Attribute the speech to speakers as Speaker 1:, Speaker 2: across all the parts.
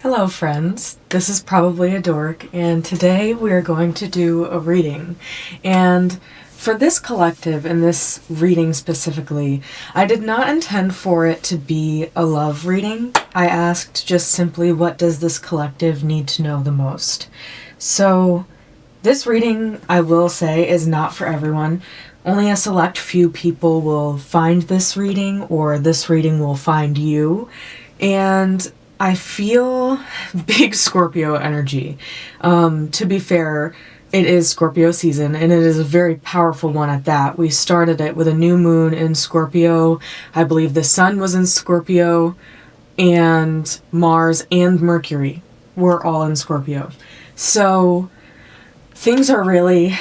Speaker 1: Hello, friends. This is probably a dork, and today we are going to do a reading. And for this collective and this reading specifically, I did not intend for it to be a love reading. I asked just simply, what does this collective need to know the most? So, this reading, I will say, is not for everyone. Only a select few people will find this reading, or this reading will find you. And I feel big Scorpio energy. To be fair, it is Scorpio season, and it is a very powerful one at that. We started it with a new moon in Scorpio. I believe the sun was in Scorpio, and Mars and Mercury were all in Scorpio. So things are really,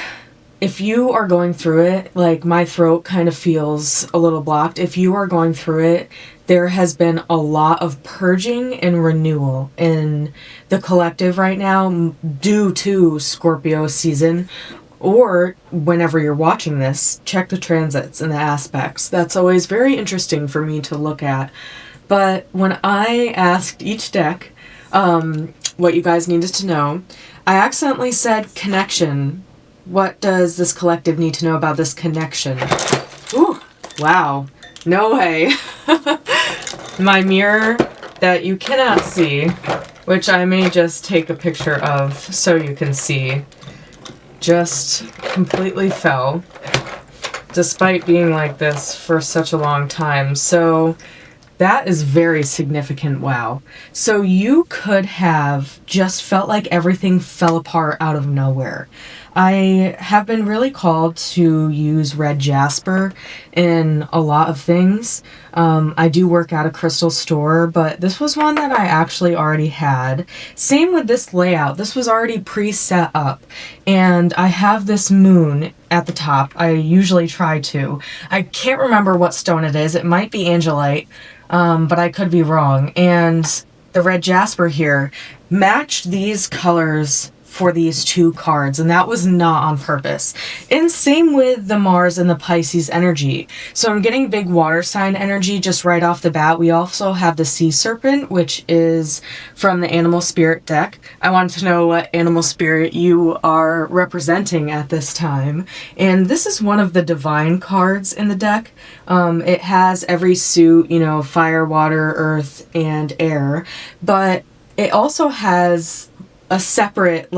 Speaker 1: if you are going through it, like my throat kind of feels a little blocked. If you are going through it, there has been a lot of purging and renewal in the collective right now due to Scorpio season. Or whenever you're watching this, check the transits and the aspects. That's always very interesting for me to look at. But when I asked each deck what you guys needed to know, I accidentally said connection. What does this collective need to know about this connection? Ooh, wow. No way. My mirror that you cannot see, which I may just take a picture of so you can see, just completely fell, despite being like this for such a long time. So that is very significant, wow. So you could have just felt like everything fell apart out of nowhere. I have been really called to use red jasper in a lot of things. I do work at a crystal store, but this was one that I actually already had. Same with this layout. This was already pre-set up, and I have this moon at the top. I usually try to. I can't remember what stone it is. It might be angelite, but I could be wrong. And the red jasper here matched these colors for these two cards, and that was not on purpose. And same with the Mars and the Pisces energy. So I'm getting big water sign energy just right off the bat. We also have the sea serpent, which is from the animal spirit deck. I wanted to know what animal spirit you are representing at this time. And this is one of the divine cards in the deck. It has every suit, fire, water, earth, and air, but it also has a separate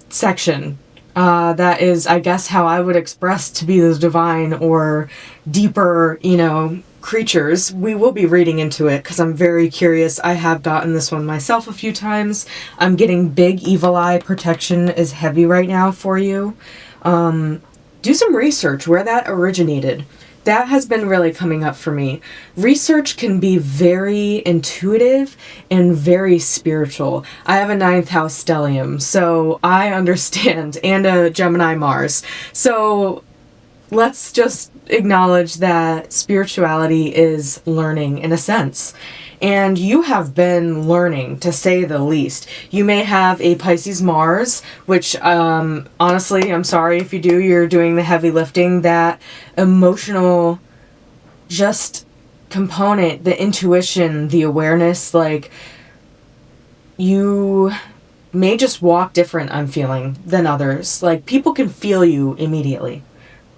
Speaker 1: section that is, I guess, how I would express to be the divine or deeper creatures. We will be reading into it because I'm very curious. I have gotten this one myself a few times. I'm getting big evil eye protection is heavy right now for you. Do some research where that originated. That has been really coming up for me. Research can be very intuitive and very spiritual. I have a 9th house stellium, so I understand, and a Gemini Mars. So let's just acknowledge that spirituality is learning in a sense. And you have been learning, to say the least. You may have a Pisces Mars, which honestly, I'm sorry if you do, you're doing the heavy lifting. That emotional just component, the intuition, the awareness, you may just walk different, I'm feeling, than others. People can feel you immediately.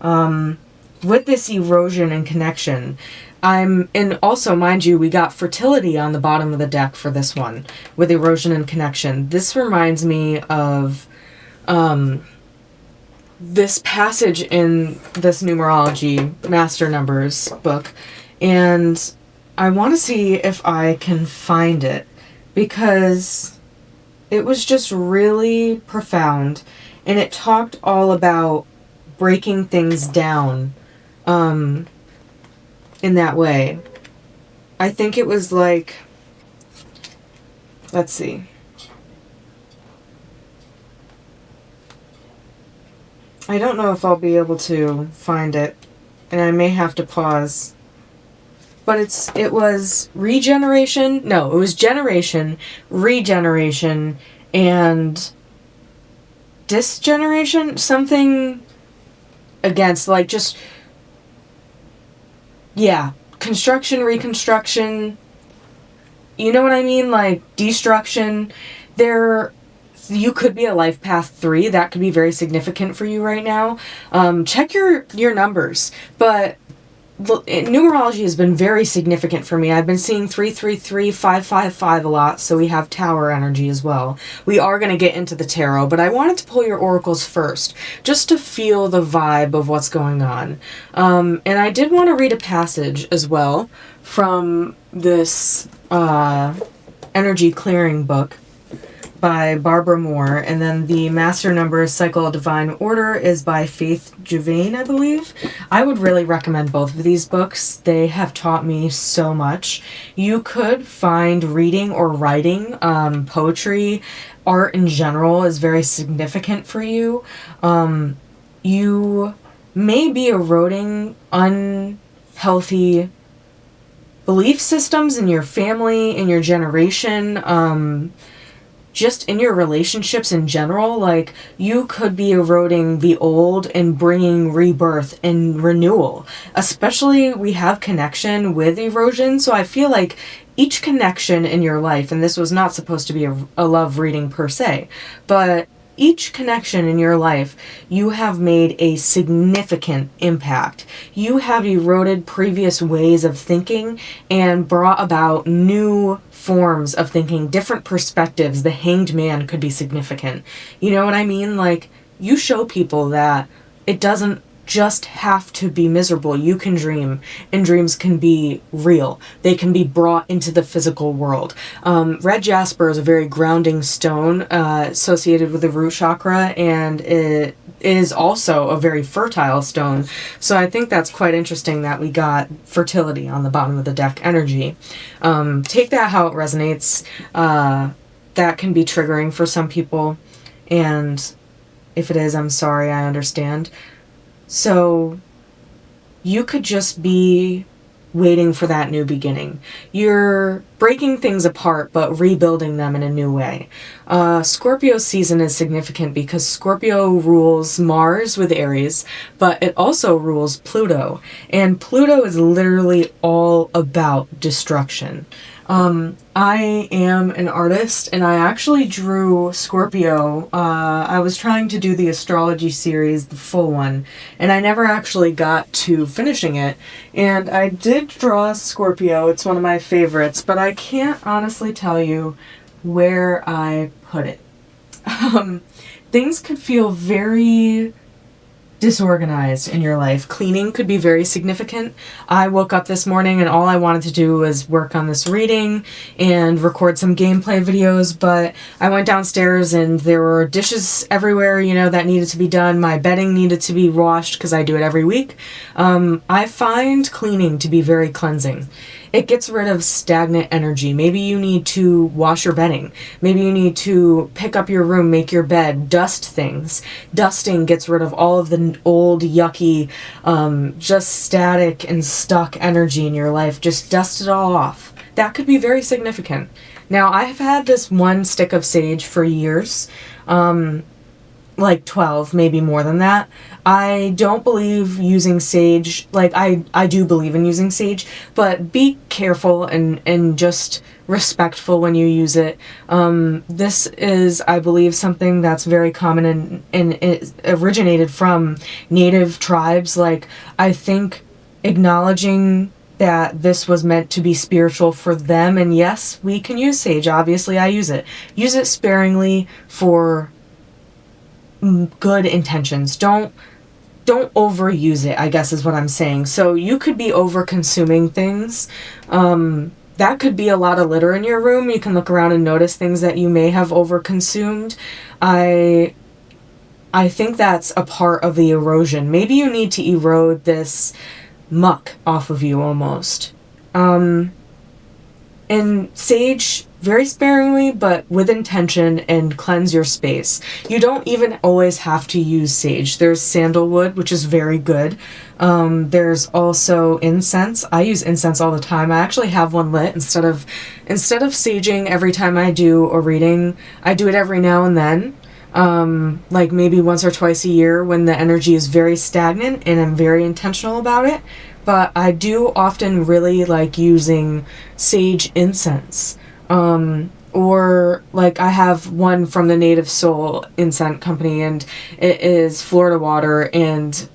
Speaker 1: With this erosion and connection, and also, mind you, we got fertility on the bottom of the deck for this one, with erosion and connection. This reminds me of this passage in this numerology master numbers book, and I want to see if I can find it, because it was just really profound, and it talked all about breaking things down in that way. I think it was let's see. I don't know if I'll be able to find it, and I may have to pause. But it was regeneration. No, it was generation, regeneration, and disgeneration. Something against, construction, reconstruction, you know what I mean? Like, destruction. There, you could be a life path 3. That could be very significant for you right now. Check your numbers. But numerology has been very significant for me. I've been seeing 333, 555 a lot, so we have tower energy as well. We are going to get into the tarot, but I wanted to pull your oracles first, just to feel the vibe of what's going on. And I did want to read a passage as well from this energy clearing book by Barbara Moore, and then the master number Cycle of Divine Order is by Faith Juvain, I believe. I would really recommend both of these books. They have taught me so much. You could find reading or writing, poetry, art in general is very significant for you. You may be eroding unhealthy belief systems in your family, in your generation, just in your relationships in general. Like, you could be eroding the old and bringing rebirth and renewal. Especially, we have connection with erosion, so I feel like each connection in your life, and this was not supposed to be a love reading per se, but each connection in your life, you have made a significant impact. You have eroded previous ways of thinking and brought about new forms of thinking, different perspectives. The Hanged Man could be significant. You know what I mean? Like, you show people that it doesn't just have to be miserable. You can dream, and dreams can be real. They can be brought into the physical world. Red jasper is a very grounding stone associated with the root chakra, and it is also a very fertile stone. So I think that's quite interesting that we got fertility on the bottom of the deck energy. Take that how it resonates. That can be triggering for some people, and if it is, I'm sorry, I understand. So you could just be waiting for that new beginning. You're breaking things apart, but rebuilding them in a new way. Scorpio season is significant because Scorpio rules Mars with Aries, but it also rules Pluto. And Pluto is literally all about destruction. I am an artist, and I actually drew Scorpio. I was trying to do the astrology series, the full one, and I never actually got to finishing it. And I did draw Scorpio. It's one of my favorites, but I can't honestly tell you where I put it. Things could feel very disorganized in your life. Cleaning could be very significant. I woke up this morning and all I wanted to do was work on this reading and record some gameplay videos, but I went downstairs and there were dishes everywhere, that needed to be done. My bedding needed to be washed because I do it every week. I find cleaning to be very cleansing. It gets rid of stagnant energy. Maybe you need to wash your bedding. Maybe you need to pick up your room, make your bed, dust things. Dusting gets rid of all of the old, yucky, just static and stuck energy in your life. Just dust it all off. That could be very significant. Now, I have had this one stick of sage for years. Like 12, maybe more than that. I don't believe using sage, I do believe in using sage, but be careful and just respectful when you use it. This is, I believe, something that's very common and it originated from native tribes. I think acknowledging that this was meant to be spiritual for them, and yes, we can use sage. Obviously, I use it. Use it sparingly for good intentions. Don't overuse it, I guess is what I'm saying. So you could be over consuming things. That could be a lot of litter in your room. You can look around and notice things that you may have over consumed. I think that's a part of the erosion. Maybe you need to erode this muck off of you almost. And sage, very sparingly, but with intention, and cleanse your space. You don't even always have to use sage. There's sandalwood, which is very good. There's also incense. I use incense all the time. I actually have one lit instead of saging every time I do a reading. I do it every now and then. Maybe once or twice a year when the energy is very stagnant and I'm very intentional about it. But I do often really like using sage incense. Or like I have one from the Native Soul Incense Company, and it is Florida water and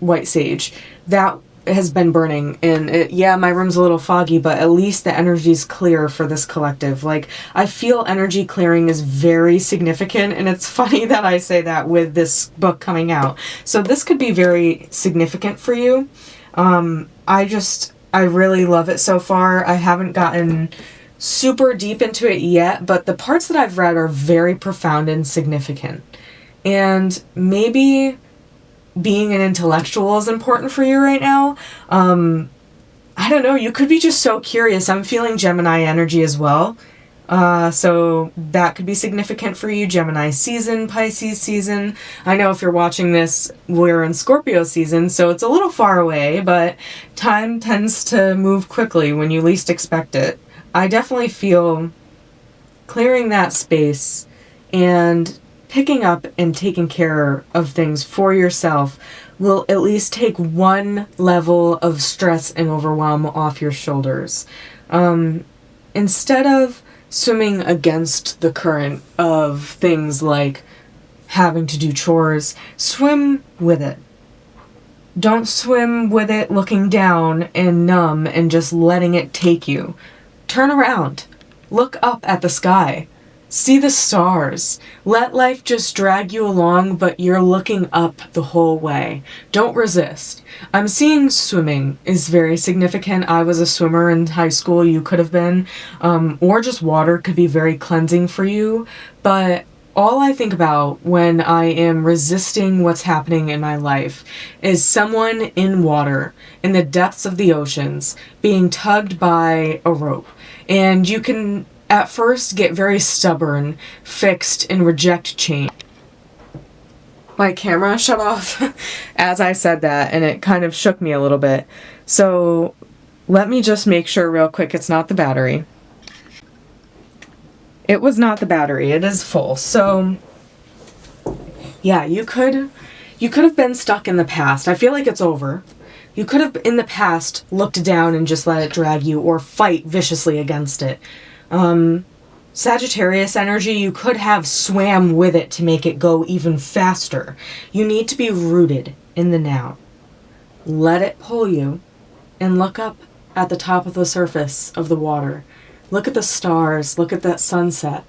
Speaker 1: white sage. That has been burning, and yeah, my room's a little foggy, but at least the energy's clear for this collective. Like, I feel energy clearing is very significant, and it's funny that I say that with this book coming out. So this could be very significant for you. I really love it so far. I haven't gotten super deep into it yet, but the parts that I've read are very profound and significant. And maybe being an intellectual is important for you right now. I don't know, you could be just so curious. I'm feeling Gemini energy as well. So that could be significant for you. Gemini season, Pisces season. I know if you're watching this, we're in Scorpio season, so it's a little far away, but time tends to move quickly when you least expect it. I definitely feel clearing that space and picking up and taking care of things for yourself will at least take one level of stress and overwhelm off your shoulders. Instead of swimming against the current of things like having to do chores, swim with it. Don't swim with it looking down and numb and just letting it take you. Turn around. Look up at the sky. See the stars. Let life just drag you along, but you're looking up the whole way. Don't resist. I'm seeing swimming is very significant. I was a swimmer in high school. You could have been. Or just water could be very cleansing for you. But all I think about when I am resisting what's happening in my life is someone in water, in the depths of the oceans, being tugged by a rope. And you can at first get very stubborn, fixed, and reject change. My camera shut off as I said that, and it kind of shook me a little bit. So let me just make sure real quick it's not the battery. It was not the battery. It is full. So yeah, you could have been stuck in the past. I feel like it's over. You could have in the past looked down and just let it drag you or fight viciously against it. Sagittarius energy, you could have swam with it to make it go even faster. You need to be rooted in the now. Let it pull you and look up at the top of the surface of the water. Look at the stars. Look at that sunset.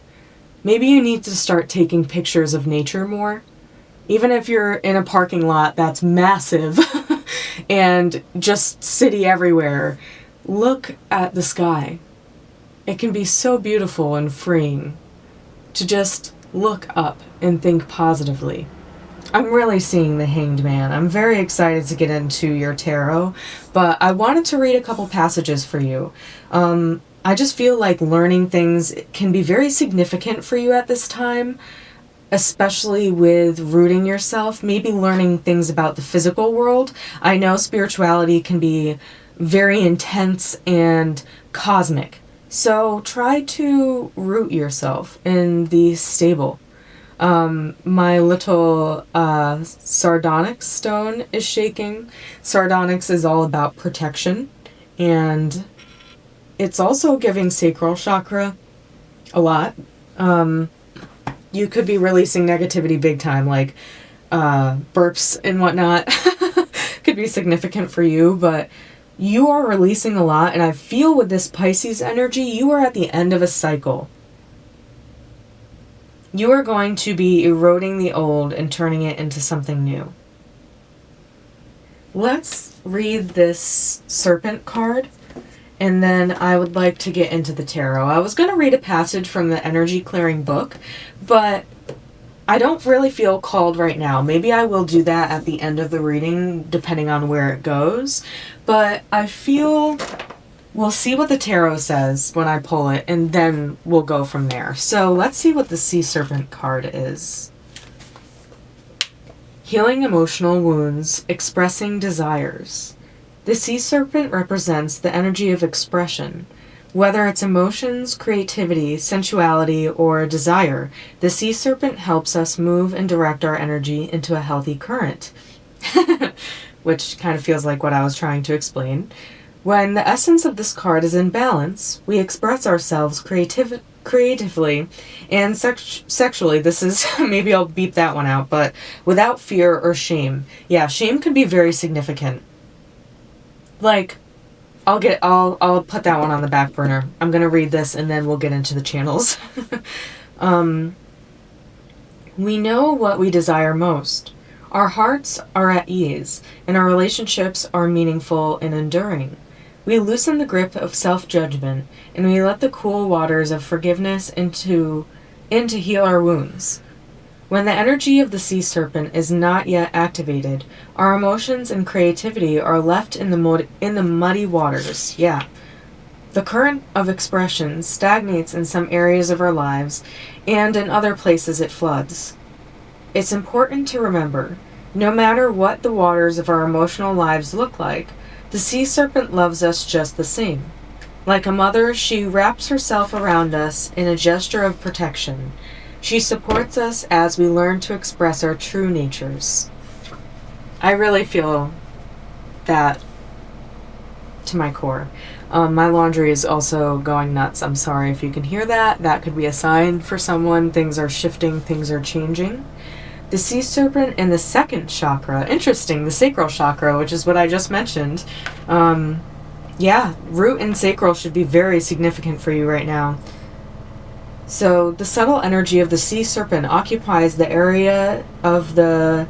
Speaker 1: Maybe you need to start taking pictures of nature more. Even if you're in a parking lot that's massive and just city everywhere, look at the sky. It can be so beautiful and freeing to just look up and think positively. I'm really seeing the Hanged Man. I'm very excited to get into your tarot, but I wanted to read a couple passages for you. I just feel like learning things can be very significant for you at this time, especially with rooting yourself, maybe learning things about the physical world. I know spirituality can be very intense and cosmic. So try to root yourself in the stable. My little sardonyx stone is shaking. Sardonyx is all about protection, and it's also giving sacral chakra a lot. You could be releasing negativity big time, like burps and whatnot. Could be significant for you, but you are releasing a lot, and I feel with this Pisces energy, you are at the end of a cycle. You are going to be eroding the old and turning it into something new. Let's read this Serpent card, and then I would like to get into the tarot. I was going to read a passage from the Energy Clearing book, but I don't really feel called right now. Maybe I will do that at the end of the reading, depending on where it goes. But I feel we'll see what the tarot says when I pull it, and then we'll go from there. So let's see what the Sea Serpent card is. Healing emotional wounds, expressing desires. The Sea Serpent represents the energy of expression. Whether it's emotions, creativity, sensuality, or desire, the Sea Serpent helps us move and direct our energy into a healthy current. Which kind of feels like what I was trying to explain. When the essence of this card is in balance, we express ourselves creatively and sexually. This is, maybe I'll beep that one out, but without fear or shame. Yeah, shame can be very significant. Like, I'll put that one on the back burner. I'm gonna read this and then we'll get into the channels. We know what we desire most. Our hearts are at ease, and our relationships are meaningful and enduring. We loosen the grip of self-judgment, and we let the cool waters of forgiveness in to heal our wounds. When the energy of the sea serpent is not yet activated, our emotions and creativity are left in the muddy waters. Yeah. The current of expression stagnates in some areas of our lives, and in other places it floods. It's important to remember, no matter what the waters of our emotional lives look like, the sea serpent loves us just the same. Like a mother, she wraps herself around us in a gesture of protection. She supports us as we learn to express our true natures. I really feel that to my core. My laundry is also going nuts. I'm sorry if you can hear that. That could be a sign for someone. Things are shifting, things are changing. The sea serpent in the second chakra. Interesting, the sacral chakra, which is what I just mentioned. Yeah, root and sacral should be very significant for you right now. So the subtle energy of the sea serpent occupies the area of the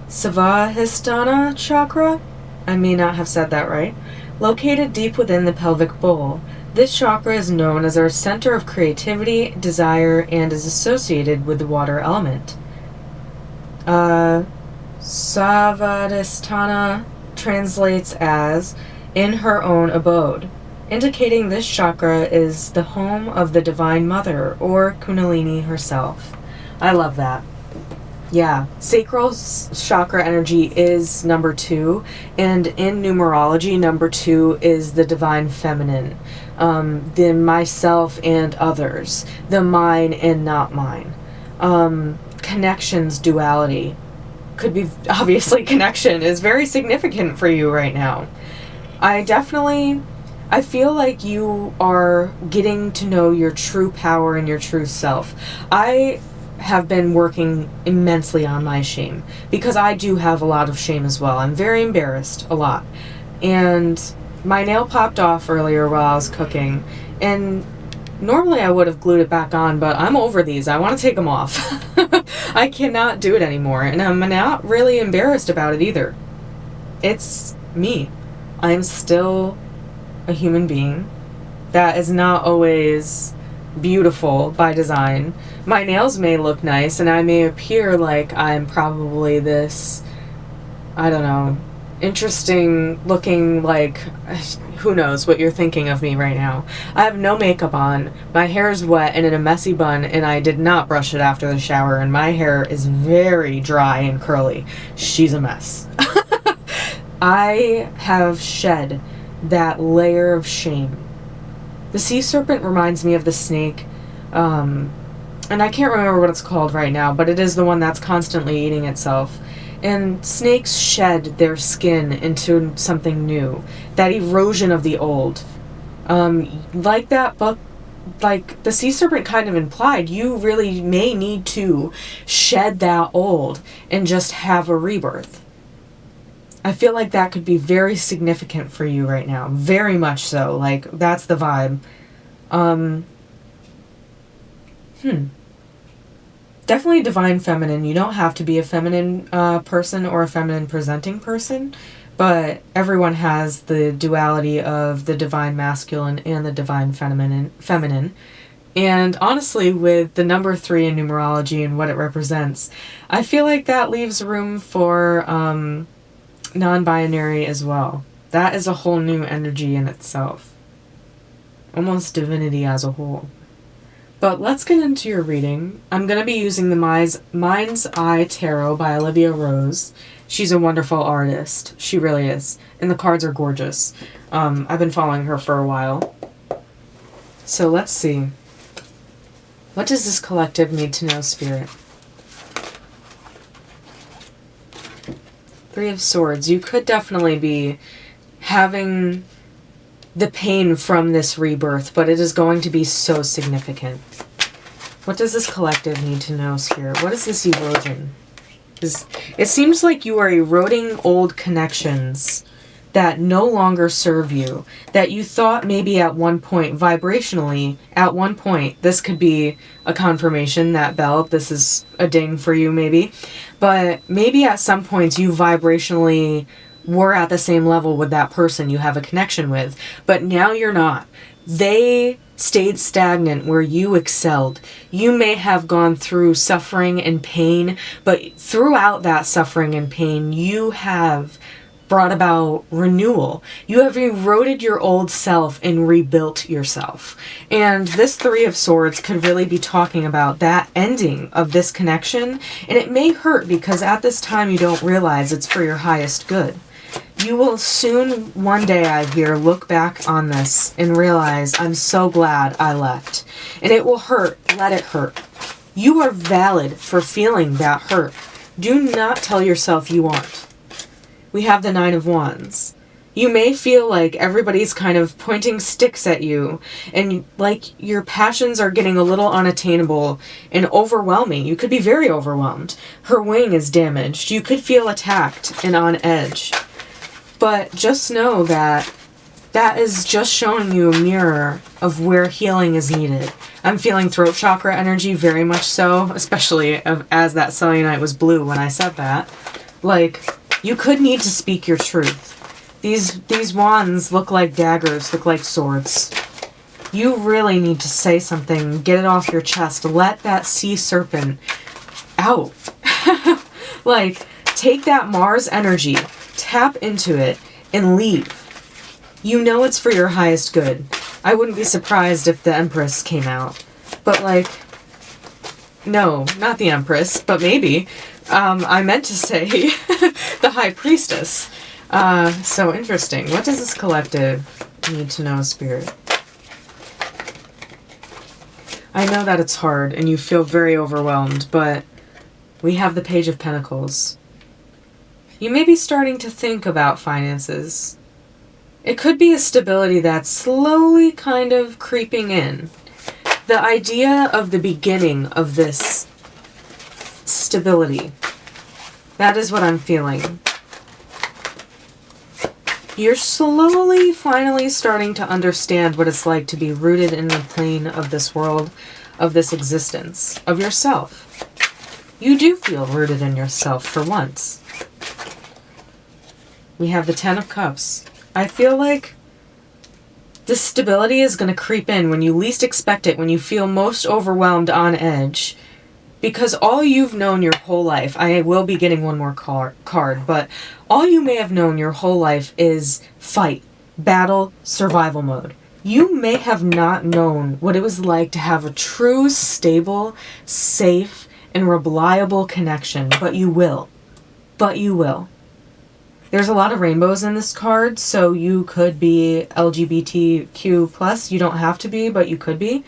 Speaker 1: Svadhisthana chakra. I may not have said that right. Located deep within the pelvic bowl, this chakra is known as our center of creativity, desire, and is associated with the water element. Svadhisthana translates as in her own abode, indicating this chakra is the home of the Divine Mother, or Kundalini herself. I love that. Yeah, sacral chakra energy is number 2, and in numerology, number 2 is the Divine Feminine, the myself and others, the mine and not mine. Connections, duality. Could be, obviously, connection is very significant for you right now. I feel like you are getting to know your true power and your true self. I have been working immensely on my shame, because I do have a lot of shame as well. I'm very embarrassed, a lot. And my nail popped off earlier while I was cooking, and normally I would have glued it back on, but I'm over these. I want to take them off. I cannot do it anymore, and I'm not really embarrassed about it either. It's me. I'm still a human being. That is not always beautiful by design. My nails may look nice, and I may appear like I'm probably this, I don't know, interesting looking, like, who knows what you're thinking of me right now. I have no makeup on, my hair is wet and in a messy bun, and I did not brush it after the shower, and my hair is very dry and curly. She's a mess. I have shed that layer of shame. The sea serpent reminds me of the snake, and I can't remember what it's called right now, but it is the one that's constantly eating itself. And snakes shed their skin into something new. That erosion of the old. Like that book, like the sea serpent kind of implied, you really may need to shed that old and just have a rebirth. I feel like that could be very significant for you right now. Very much so. Like, that's the vibe. Definitely divine feminine. You don't have to be a feminine person or a feminine presenting person, but everyone has the duality of the divine masculine and the divine feminine. And honestly, with the number 3 in numerology and what it represents, I feel like that leaves room for non-binary as well. That is a whole new energy in itself. Almost divinity as a whole. But let's get into your reading. I'm going to be using the Mind's Eye Tarot by Olivia Rose. She's a wonderful artist. She really is. And the cards are gorgeous. I've been following her for a while. So let's see. What does this collective need to know, Spirit? 3 of Swords. You could definitely be having the pain from this rebirth, but it is going to be so significant. What does this collective need to know, Spirit? What is this erosion? It seems like you are eroding old connections that no longer serve you, that you thought maybe at one point, vibrationally, at one point, this could be a confirmation, that bell, this is a ding for you maybe, but maybe at some points you vibrationally were at the same level with that person you have a connection with, but now you're not. They stayed stagnant where you excelled. You may have gone through suffering and pain, but throughout that suffering and pain, you have brought about renewal. You have eroded your old self and rebuilt yourself. And this Three of Swords could really be talking about that ending of this connection. And it may hurt because at this time you don't realize it's for your highest good. You will soon, one day I hear, look back on this and realize, I'm so glad I left. And it will hurt. Let it hurt. You are valid for feeling that hurt. Do not tell yourself you aren't. We have the Nine of Wands. You may feel like everybody's kind of pointing sticks at you and like your passions are getting a little unattainable and overwhelming. You could be very overwhelmed. Her wing is damaged. You could feel attacked and on edge. But just know that that is just showing you a mirror of where healing is needed. I'm feeling throat chakra energy very much so, especially as that cellulite was blue when I said that. Like, you could need to speak your truth. These wands look like daggers, look like swords. You really need to say something, get it off your chest, let that sea serpent out. Like, take that Mars energy, tap into it, and leave. You know it's for your highest good. I wouldn't be surprised if the Empress came out. But like, no, not the Empress, but maybe. I meant to say the High Priestess. So interesting. What does this collective need to know, Spirit? I know that it's hard and you feel very overwhelmed, but we have the Page of Pentacles. You may be starting to think about finances. It could be a stability that's slowly kind of creeping in. The idea of the beginning of this stability. That is what I'm feeling. You're slowly, finally starting to understand what it's like to be rooted in the plane of this world, of this existence, of yourself. You do feel rooted in yourself for once. We have the Ten of Cups. I feel like this stability is going to creep in when you least expect it, when you feel most overwhelmed, on edge. Because all you've known your whole life, I will be getting one more card, but all you may have known your whole life is fight, battle, survival mode. You may have not known what it was like to have a true, stable, safe, and reliable connection, but you will. But you will. There's a lot of rainbows in this card, so you could be LGBTQ+. You don't have to be, but you could be.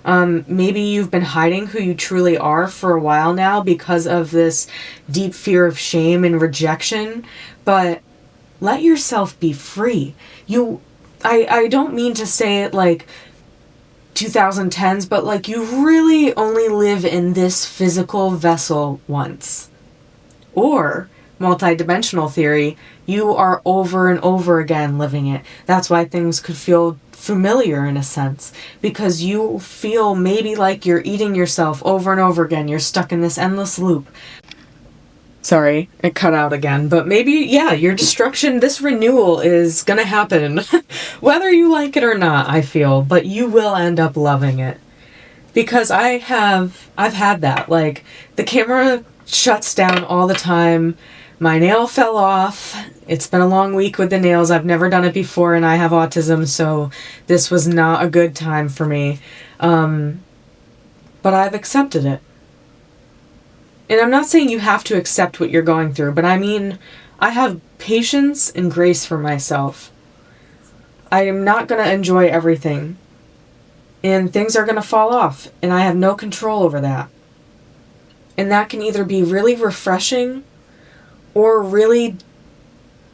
Speaker 1: Maybe you've been hiding who you truly are for a while now because of this deep fear of shame and rejection, but let yourself be free. I don't mean to say it like 2010s, but like you really only live in this physical vessel once. Or, multidimensional theory, you are over and over again living it. That's why things could feel familiar in a sense, because you feel maybe like you're eating yourself over and over again. You're stuck in this endless loop. Sorry, it cut out again, but maybe, yeah, your destruction, this renewal is gonna happen, whether you like it or not, I feel, but you will end up loving it. Because I've had that, like, the camera shuts down all the time. My nail fell off. It's been a long week with the nails. I've never done it before and I have autism, so this was not a good time for me. But I've accepted it. And I'm not saying you have to accept what you're going through, but I mean, I have patience and grace for myself. I am not going to enjoy everything. And things are going to fall off, and I have no control over that. And that can either be really refreshing or really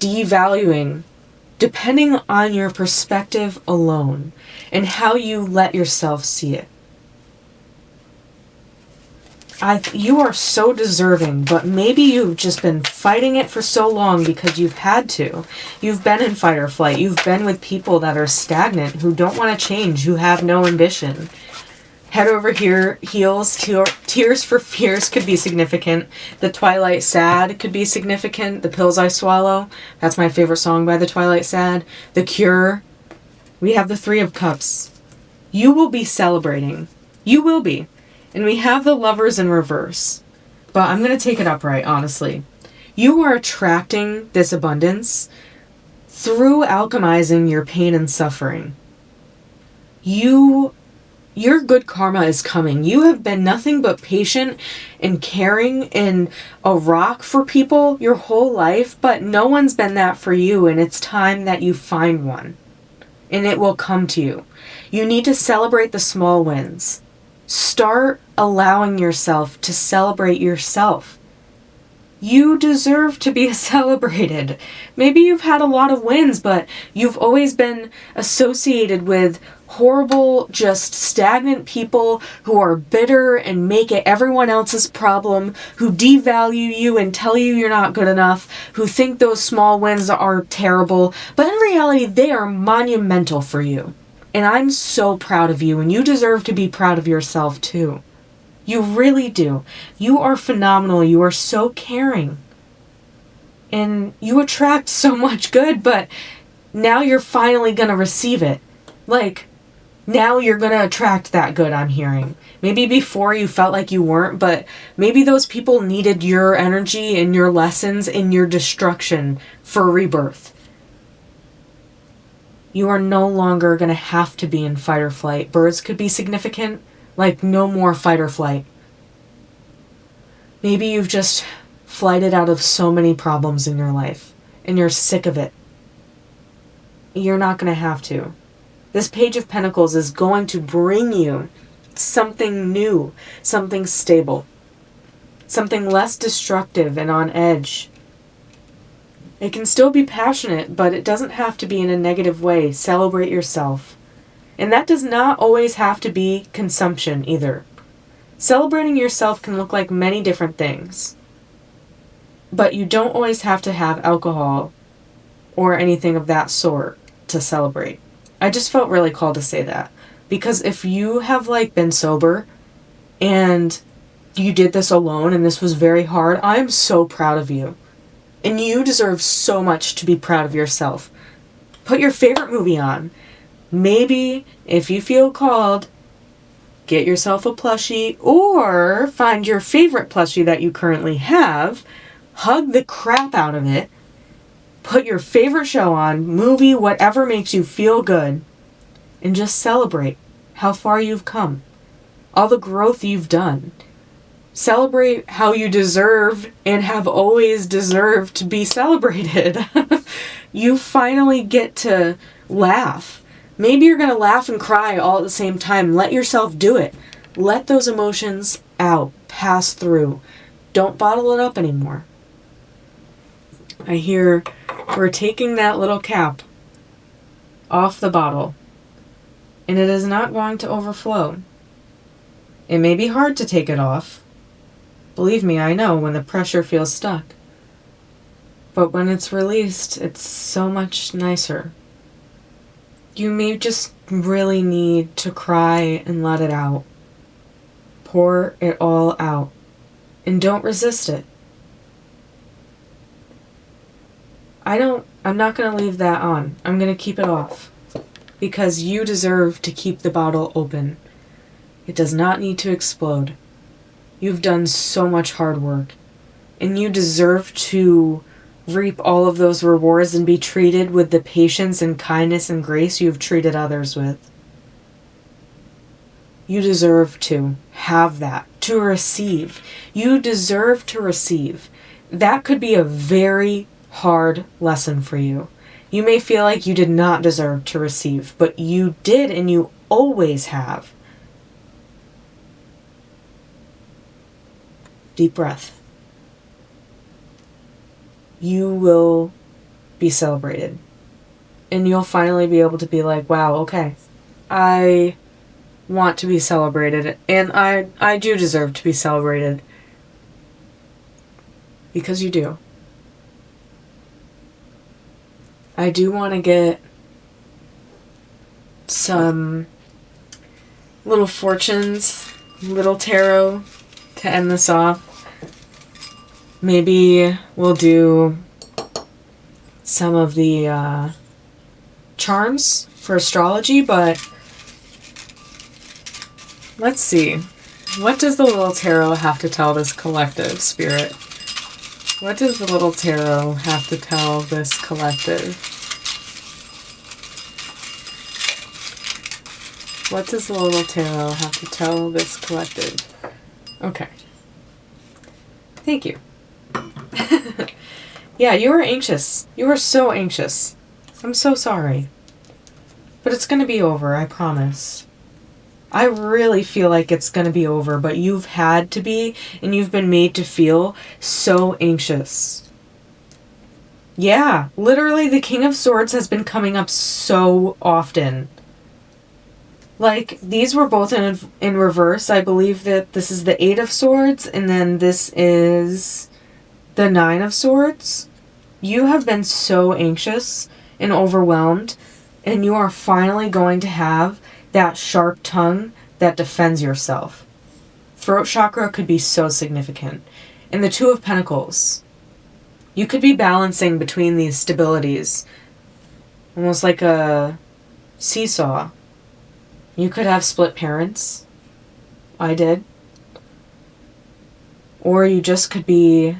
Speaker 1: devaluing, depending on your perspective alone and how you let yourself see it. You are so deserving, but maybe you've just been fighting it for so long because you've had to. You've been in fight or flight. You've been with people that are stagnant, who don't want to change, who have no ambition. Head over here, heels, tears for fears could be significant. The Twilight Sad could be significant. The Pills I Swallow, that's my favorite song by the Twilight Sad. The Cure. We have the Three of Cups. You will be celebrating. You will be. And we have the Lovers in reverse. But I'm going to take it upright, honestly. You are attracting this abundance through alchemizing your pain and suffering. Your good karma is coming. You have been nothing but patient and caring and a rock for people your whole life, but no one's been that for you, and it's time that you find one. And it will come to you. You need to celebrate the small wins. Start allowing yourself to celebrate yourself. You deserve to be celebrated. Maybe you've had a lot of wins, but you've always been associated with horrible, just stagnant people who are bitter and make it everyone else's problem, who devalue you and tell you you're not good enough, who think those small wins are terrible, but in reality, they are monumental for you. And I'm so proud of you, and you deserve to be proud of yourself too. You really do. You are phenomenal. You are so caring. And you attract so much good, but now you're finally going to receive it. Like, now you're going to attract that good, I'm hearing. Maybe before you felt like you weren't, but maybe those people needed your energy and your lessons and your destruction for rebirth. You are no longer going to have to be in fight or flight. Birds could be significant, like no more fight or flight. Maybe you've just flighted out of so many problems in your life, and you're sick of it. You're not going to have to. This Page of Pentacles is going to bring you something new, something stable, something less destructive and on edge. It can still be passionate, but it doesn't have to be in a negative way. Celebrate yourself. And that does not always have to be consumption either. Celebrating yourself can look like many different things. But you don't always have to have alcohol or anything of that sort to celebrate. I just felt really called to say that. Because if you have been sober and you did this alone and this was very hard, I am so proud of you. And you deserve so much to be proud of yourself. Put your favorite movie on. Maybe, if you feel called, get yourself a plushie or find your favorite plushie that you currently have, hug the crap out of it, put your favorite show on, movie, whatever makes you feel good, and just celebrate how far you've come, all the growth you've done. Celebrate how you deserve and have always deserved to be celebrated. You finally get to laugh. Maybe you're going to laugh and cry all at the same time. Let yourself do it. Let those emotions out, pass through. Don't bottle it up anymore. I hear we're taking that little cap off the bottle, and it is not going to overflow. It may be hard to take it off. Believe me, I know when the pressure feels stuck. But when it's released, it's so much nicer. You may just really need to cry and let it out. Pour it all out. And don't resist it. I'm not going to leave that on. I'm going to keep it off. Because you deserve to keep the bottle open. It does not need to explode. You've done so much hard work. And you deserve to reap all of those rewards and be treated with the patience and kindness and grace you've treated others with. You deserve to have that, to receive. You deserve to receive. That could be a very hard lesson for you. You may feel like you did not deserve to receive, but you did, and you always have. Deep breath. You will be celebrated. and you'll finally be able to be like, wow, okay, I want to be celebrated, and I do deserve to be celebrated. Because you do. I do want to get some little fortunes, little tarot to end this off. Maybe we'll do some of the charms for astrology, but let's see. What does the little tarot have to tell this collective, Spirit? What does the little tarot have to tell this collective? What does the little tarot have to tell this collective? Okay. Thank you. Yeah, you were anxious. You were so anxious. I'm so sorry. But it's going to be over, I promise. I really feel like it's going to be over, but you've had to be, and you've been made to feel so anxious. Yeah, literally the King of Swords has been coming up so often. Like, these were both in reverse. I believe that this is the 8 of Swords, and then this is the 9 of Swords. You have been so anxious and overwhelmed, and you are finally going to have that sharp tongue that defends yourself. Throat chakra could be so significant. And the 2 of Pentacles. You could be balancing between these stabilities. Almost like a seesaw. You could have split parents. I did. Or you just could be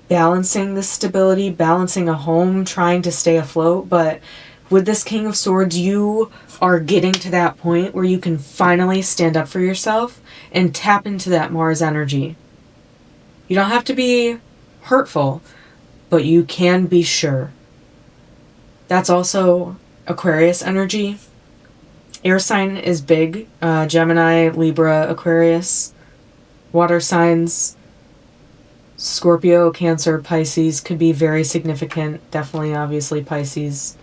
Speaker 1: balancing this stability, balancing a home, trying to stay afloat, but with this King of Swords, you are getting to that point where you can finally stand up for yourself and tap into that Mars energy. You don't have to be hurtful, but you can be sure. That's also Aquarius energy. Air sign is big. Gemini, Libra, Aquarius. Water signs, Scorpio, Cancer, Pisces could be very significant. Definitely, obviously, Pisces.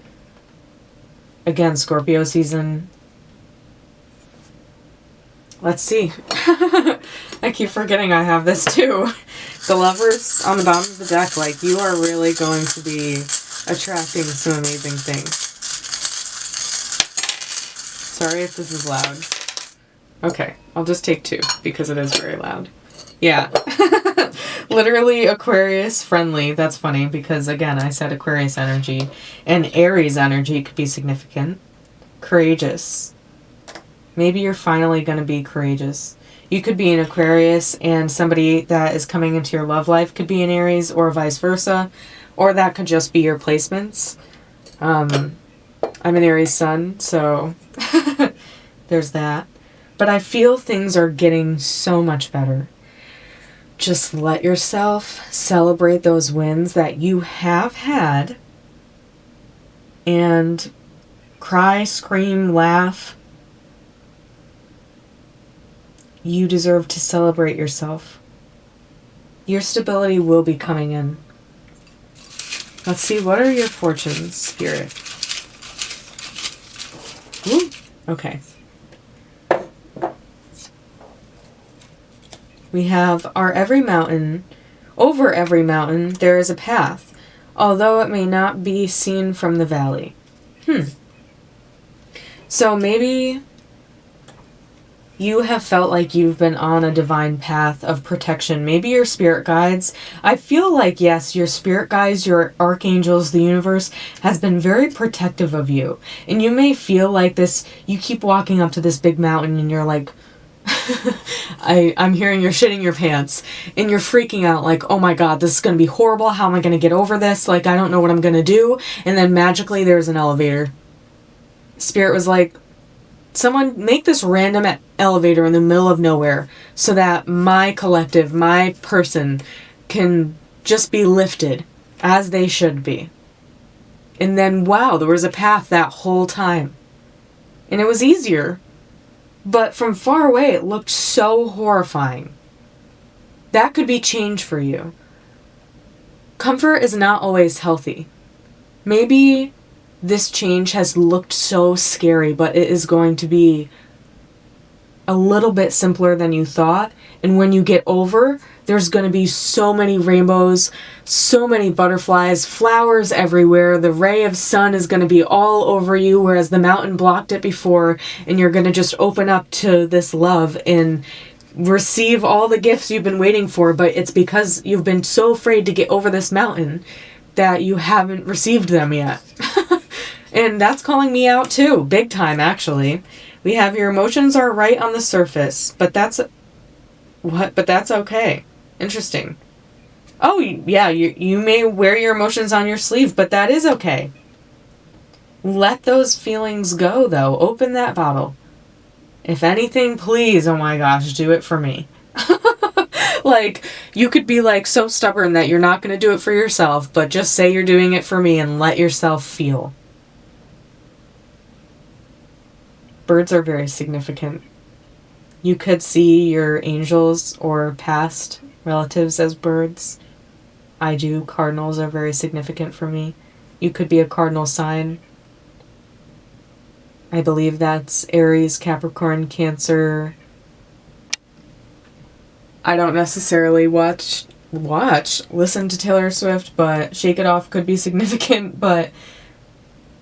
Speaker 1: Again, Scorpio season. Let's see. I keep forgetting I have this too. The Lovers on the bottom of the deck. Like, you are really going to be attracting some amazing things. Sorry if this is loud. Okay, I'll just take 2 because it is very loud. Yeah. Literally Aquarius friendly. That's funny because, again, I said Aquarius energy. And Aries energy could be significant. Courageous. Maybe you're finally going to be courageous. You could be an Aquarius and somebody that is coming into your love life could be an Aries, or vice versa. Or that could just be your placements. I'm an Aries sun, so there's that. But I feel things are getting so much better. Just let yourself celebrate those wins that you have had and cry, scream, laugh. You deserve to celebrate yourself. Your stability will be coming in. Let's see, what are your fortunes, Spirit? Ooh, okay. We have over every mountain, there is a path, although it may not be seen from the valley. So maybe you have felt like you've been on a divine path of protection. Maybe your spirit guides. I feel like, yes, your spirit guides, your archangels, the universe has been very protective of you. And you may feel like this, you keep walking up to this big mountain and you're like, I'm hearing you're shitting your pants and you're freaking out like, oh my God, this is going to be horrible. How am I going to get over this? Like, I don't know what I'm going to do. And then magically there's an elevator. Spirit was like, someone make this random elevator in the middle of nowhere so that my collective, my person can just be lifted as they should be. And then, wow, there was a path that whole time. And it was easier. But from far away, it looked so horrifying. That could be change for you. Comfort is not always healthy. Maybe this change has looked so scary, but it is going to be a little bit simpler than you thought. And when you get over, there's going to be so many rainbows, so many butterflies, flowers everywhere. The ray of sun is going to be all over you, whereas the mountain blocked it before. And you're going to just open up to this love and receive all the gifts you've been waiting for. But it's because you've been so afraid to get over this mountain that you haven't received them yet. And that's calling me out too, big time actually. We have your emotions are right on the surface, but that's okay. Interesting. Oh, yeah, you may wear your emotions on your sleeve, but that is okay. Let those feelings go, though. Open that bottle. If anything, please, oh my gosh, do it for me. Like, you could be like so stubborn that you're not going to do it for yourself, but just say you're doing it for me and let yourself feel. Birds are very significant. You could see your angels or past relatives as birds. I do. Cardinals are very significant for me. You could be a cardinal sign. I believe that's Aries, Capricorn, Cancer. I don't necessarily listen to Taylor Swift, but Shake It Off could be significant, but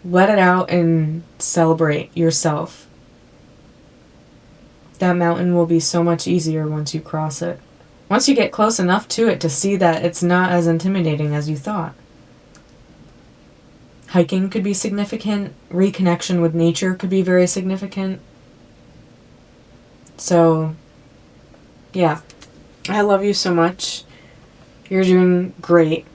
Speaker 1: let it out and celebrate yourself. That mountain will be so much easier once you cross it. Once you get close enough to it to see that it's not as intimidating as you thought. Hiking could be significant. Reconnection with nature could be very significant. So, yeah. I love you so much. You're doing great.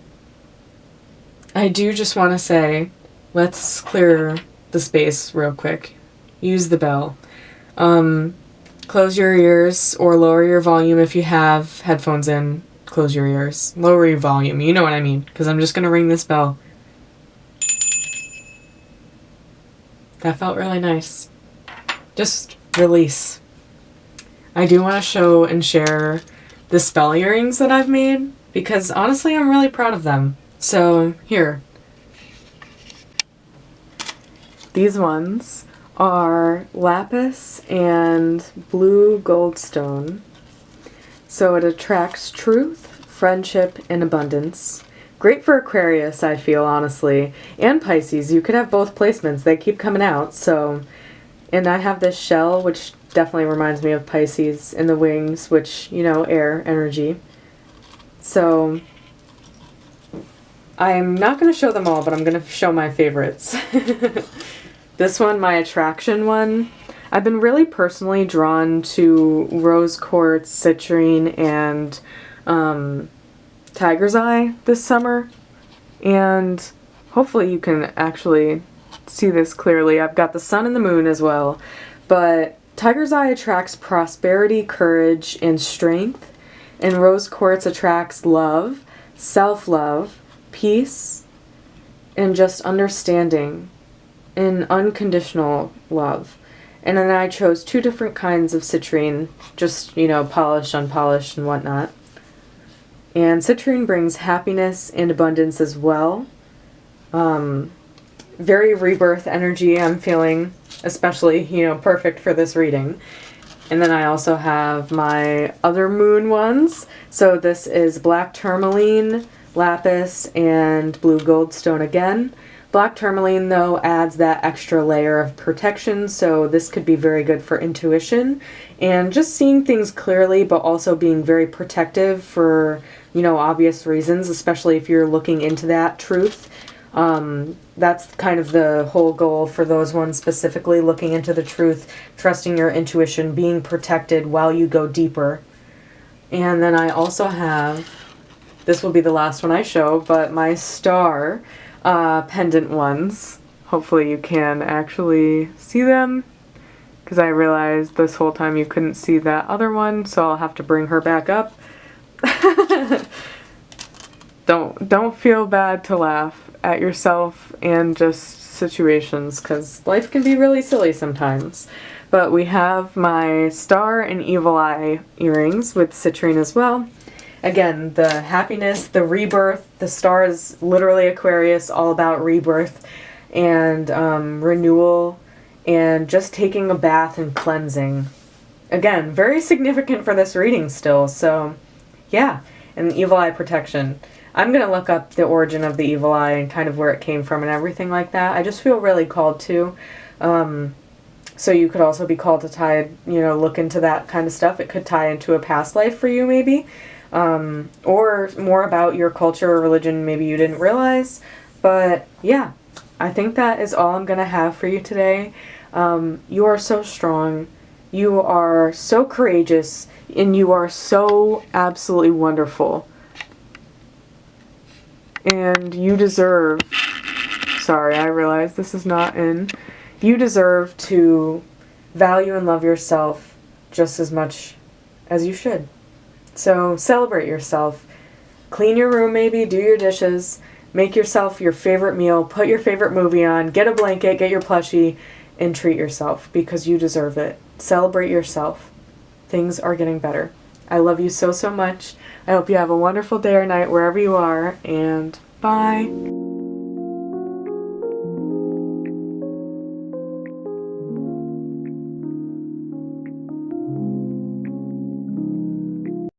Speaker 1: I do just want to say, let's clear the space real quick. Use the bell. Close your ears or lower your volume if you have headphones in. Close your ears. Lower your volume. You know what I mean. Because I'm just going to ring this bell. That felt really nice. Just release. I do want to show and share the spell earrings that I've made. Because honestly, I'm really proud of them. So, here. These ones are lapis and blue goldstone. So it attracts truth, friendship, and abundance. Great for Aquarius, I feel, honestly. And Pisces. You could have both placements. They keep coming out. So, and I have this shell, which definitely reminds me of Pisces, and the wings, which, you know, air energy. So, I'm not going to show them all, but I'm going to show my favorites. This one, my attraction one, I've been really personally drawn to rose quartz, citrine, and tiger's eye this summer. And hopefully you can actually see this clearly. I've got the sun and the moon as well. But tiger's eye attracts prosperity, courage, and strength. And rose quartz attracts love, self-love, peace, and just understanding. In unconditional love. And then I chose 2 different kinds of citrine, just, you know, polished, unpolished, and whatnot. And citrine brings happiness and abundance as well. Very rebirth energy I'm feeling, especially, you know, perfect for this reading. And then I also have my other moon ones. So this is black tourmaline, lapis, and blue goldstone again. Black tourmaline, though, adds that extra layer of protection, so this could be very good for intuition and just seeing things clearly, but also being very protective for, you know, obvious reasons, especially if you're looking into that truth. That's kind of the whole goal for those ones specifically, looking into the truth, trusting your intuition, being protected while you go deeper. And then I also have, this will be the last one I show, but my star pendant ones. Hopefully you can actually see them, because I realized this whole time you couldn't see that other one, so I'll have to bring her back up. Don't feel bad to laugh at yourself and just situations, because life can be really silly sometimes. But we have my star and evil eye earrings with citrine as well. Again, the happiness, the rebirth, the star is literally Aquarius, all about rebirth. and renewal and just taking a bath and cleansing. Again, very significant for this reading still. So, yeah, and evil eye protection. I'm going to look up the origin of the evil eye and kind of where it came from and everything like that. I just feel really called to. So you could also be called to look into that kind of stuff. It could tie into a past life for you, maybe. Or more about your culture or religion maybe you didn't realize. But yeah, I think that is all I'm going to have for you today. You are so strong. You are so courageous. And you are so absolutely wonderful. And you deserve... Sorry, I realize this is not in... You deserve to value and love yourself just as much as you should. So celebrate yourself. Clean your room maybe, do your dishes, make yourself your favorite meal, put your favorite movie on, get a blanket, get your plushie, and treat yourself because you deserve it. Celebrate yourself. Things are getting better. I love you so, so much. I hope you have a wonderful day or night wherever you are, and bye.